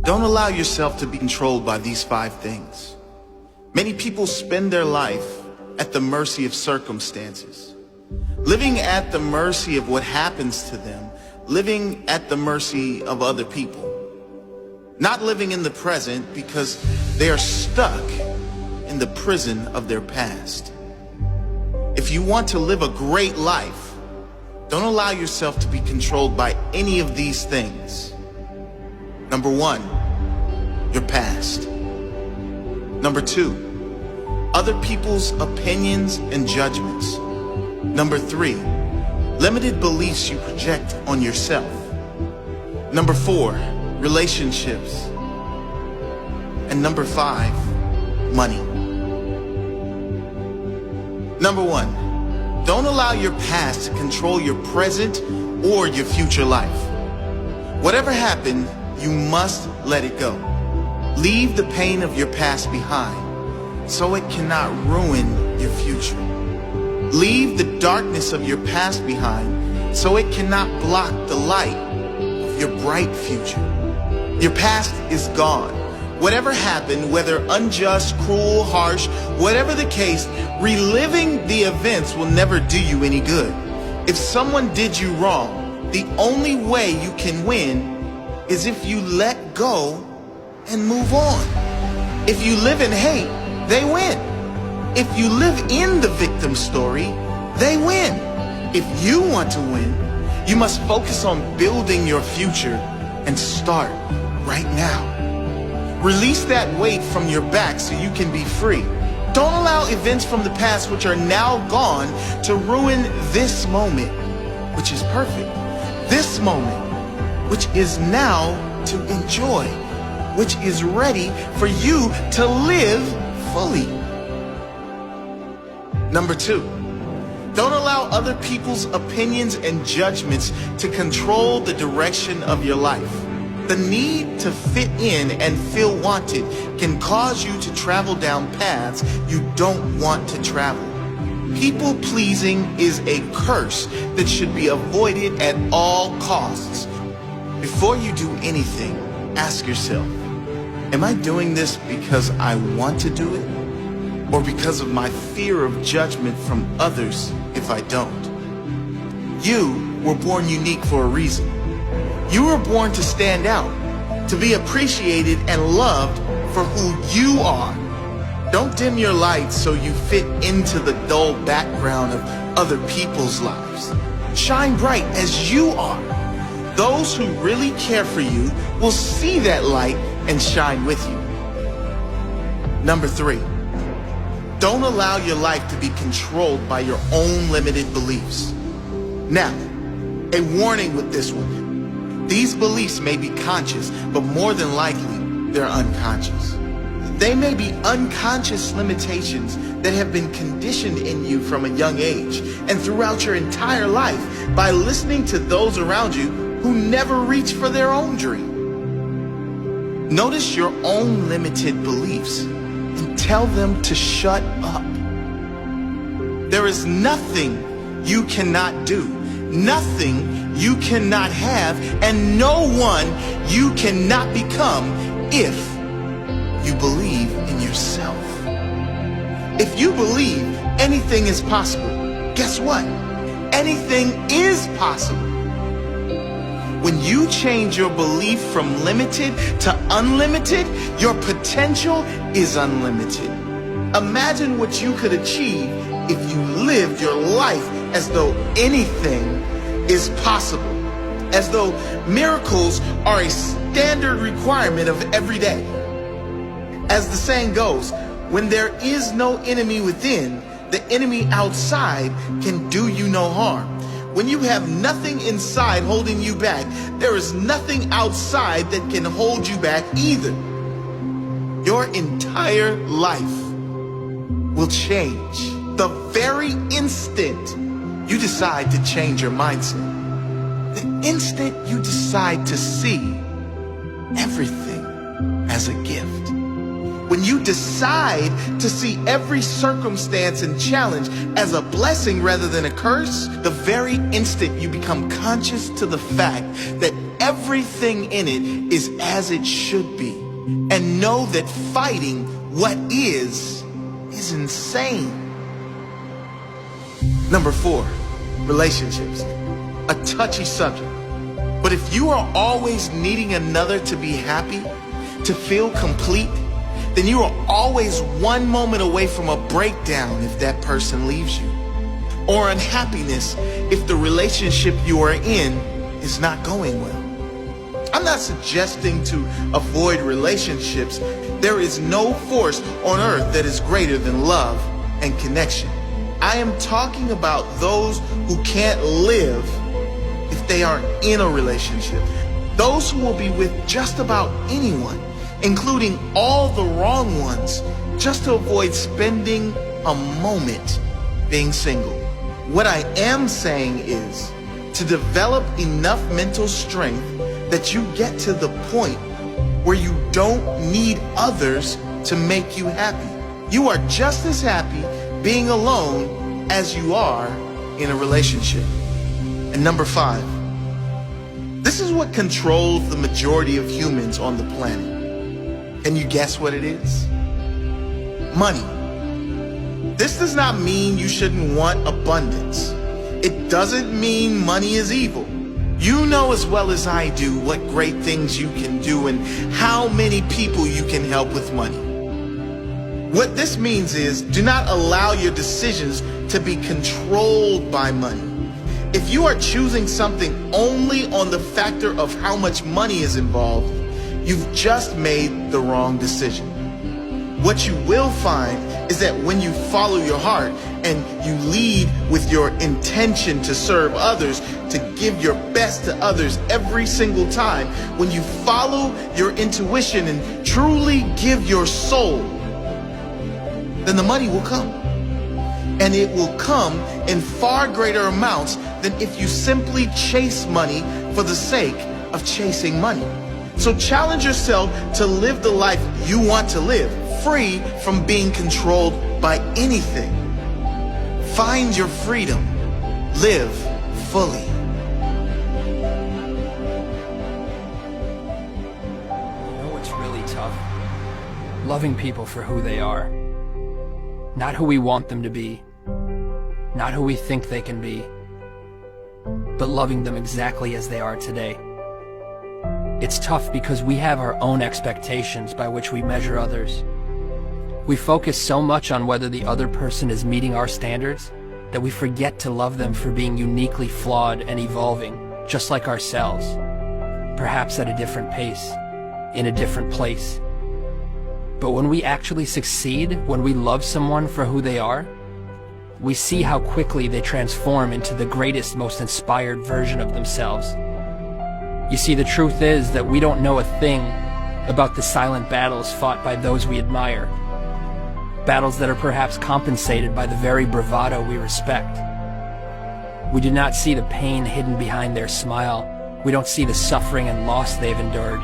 Don't allow yourself to be controlled by these 5 things. Many people spend their life at the mercy of circumstances, living at the mercy of what happens to them, living at the mercy of other people, not living in the present because they are stuck in the prison of their past. If you want to live a great life, don't allow yourself to be controlled by any of these things. Number 1, your past. Number 2, other people's opinions and judgments. Number 3, limited beliefs you project on yourself. Number 4, relationships. And number 5, money. Number 1, don't allow your past to control your present or your future life. Whatever happened, you must let it go. Leave the pain of your past behind so it cannot ruin your future. Leave the darkness of your past behind so it cannot block the light of your bright future. Your past is gone. Whatever happened, whether unjust, cruel, harsh, whatever the case, reliving the events will never do you any good. If someone did you wrong, the only way you can win is if you let go and move on. If you live in hate, they win. If you live in the victim story, they win. If you want to win, you must focus on building your future and start right now. Release that weight from your back so you can be free. Don't allow events from the past which are now gone to ruin this moment, which is perfect. This moment, which is now to enjoy, which is ready for you to live fully. Number 2, don't allow other people's opinions and judgments to control the direction of your life. The need to fit in and feel wanted can cause you to travel down paths you don't want to travel. People pleasing is a curse that should be avoided at all costs. Before you do anything, ask yourself, am I doing this because I want to do it, or because of my fear of judgment from others if I don't? You were born unique for a reason. You were born to stand out, to be appreciated and loved for who you are. Don't dim your light so you fit into the dull background of other people's lives. Shine bright as you are. Those who really care for you will see that light and shine with you. Number 3, don't allow your life to be controlled by your own limited beliefs. Now, a warning with this one. These beliefs may be conscious, but more than likely, they're unconscious. They may be unconscious limitations that have been conditioned in you from a young age and throughout your entire life by listening to those around you who never reach for their own dream. Notice your own limited beliefs and tell them to shut up. There is nothing you cannot do, nothing you cannot have, and no one you cannot become if you believe in yourself. If you believe anything is possible, guess what? Anything is possible. When you change your belief from limited to unlimited, your potential is unlimited. Imagine what you could achieve if you lived your life as though anything is possible, as though miracles are a standard requirement of every day. As the saying goes, when there is no enemy within, the enemy outside can do you no harm. When you have nothing inside holding you back, there is nothing outside that can hold you back either. Your entire life will change the very instant you decide to change your mindset. The instant you decide to see everything as a gift. When you decide to see every circumstance and challenge as a blessing rather than a curse, the very instant you become conscious to the fact that everything in it is as it should be, and know that fighting what is insane. Number 4, relationships. A touchy subject. But if you are always needing another to be happy, to feel complete, then you are always one moment away from a breakdown if that person leaves you, or unhappiness if the relationship you are in is not going well. I'm not suggesting to avoid relationships. There is no force on earth that is greater than love and connection. I am talking about those who can't live if they aren't in a relationship. Those who will be with just about anyone, including all the wrong ones, just to avoid spending a moment being single. What I am saying is to develop enough mental strength that you get to the point where you don't need others to make you happy. You are just as happy being alone as you are in a relationship. And number 5, this is what controls the majority of humans on the planet. Can you guess what it is? Money. This does not mean you shouldn't want abundance. It doesn't mean money is evil. You know as well as I do what great things you can do and how many people you can help with money. What this means is, do not allow your decisions to be controlled by money. If you are choosing something only on the factor of how much money is involved, you've just made the wrong decision. What you will find is that when you follow your heart and you lead with your intention to serve others, to give your best to others every single time, when you follow your intuition and truly give your soul, then the money will come. And it will come in far greater amounts than if you simply chase money for the sake of chasing money. So challenge yourself to live the life you want to live, free from being controlled by anything. Find your freedom. Live fully. You know what's really tough? Loving people for who they are. Not who we want them to be. Not who we think they can be. But loving them exactly as they are today. It's tough because we have our own expectations by which we measure others. We focus so much on whether the other person is meeting our standards that we forget to love them for being uniquely flawed and evolving, just like ourselves. Perhaps at a different pace, in a different place. But when we actually succeed, when we love someone for who they are, we see how quickly they transform into the greatest, most inspired version of themselves. You see, the truth is that we don't know a thing about the silent battles fought by those we admire. Battles that are perhaps compensated by the very bravado we respect. We do not see the pain hidden behind their smile. We don't see the suffering and loss they've endured.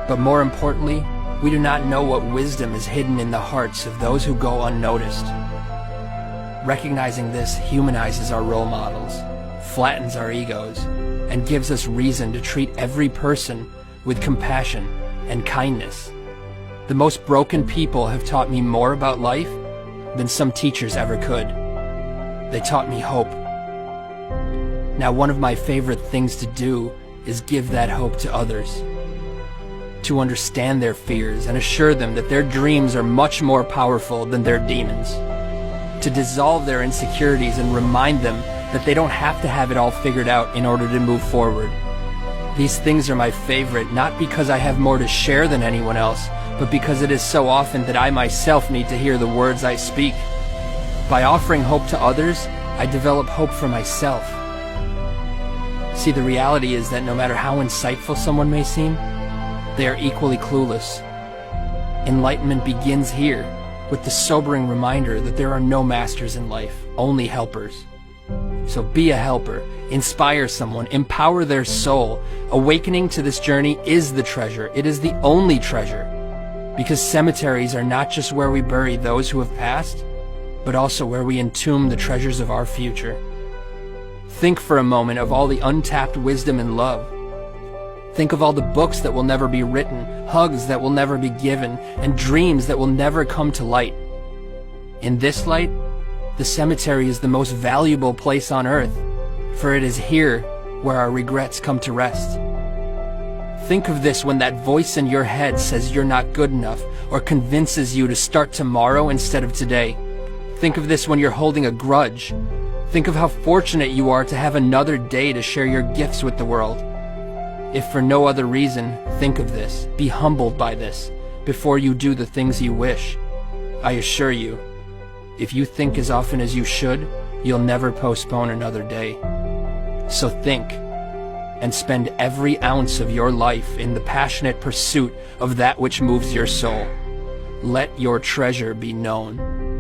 But more importantly, we do not know what wisdom is hidden in the hearts of those who go unnoticed. Recognizing this humanizes our role models, flattens our egos, and gives us reason to treat every person with compassion and kindness. The most broken people have taught me more about life than some teachers ever could. They taught me hope. Now, one of my favorite things to do is give that hope to others. To understand their fears and assure them that their dreams are much more powerful than their demons. To dissolve their insecurities and remind them that they don't have to have it all figured out in order to move forward. These things are my favorite, not because I have more to share than anyone else, but because it is so often that I myself need to hear the words I speak. By offering hope to others, I develop hope for myself. See, the reality is that no matter how insightful someone may seem, they are equally clueless. Enlightenment begins here, with the sobering reminder that there are no masters in life, only helpers. So be a helper, inspire someone, empower their soul. Awakening to this journey is the treasure. It is the only treasure. Because cemeteries are not just where we bury those who have passed, but also where we entomb the treasures of our future. Think for a moment of all the untapped wisdom and love. Think of all the books that will never be written, hugs that will never be given, and dreams that will never come to light. In this light, the cemetery is the most valuable place on earth, for it is here where our regrets come to rest. Think of this when that voice in your head says you're not good enough, or convinces you to start tomorrow instead of today. Think of this when you're holding a grudge. Think of how fortunate you are to have another day to share your gifts with the world. If for no other reason, think of this, be humbled by this, before you do the things you wish. I assure you, if you think as often as you should, you'll never postpone another day. So think, and spend every ounce of your life in the passionate pursuit of that which moves your soul. Let your treasure be known.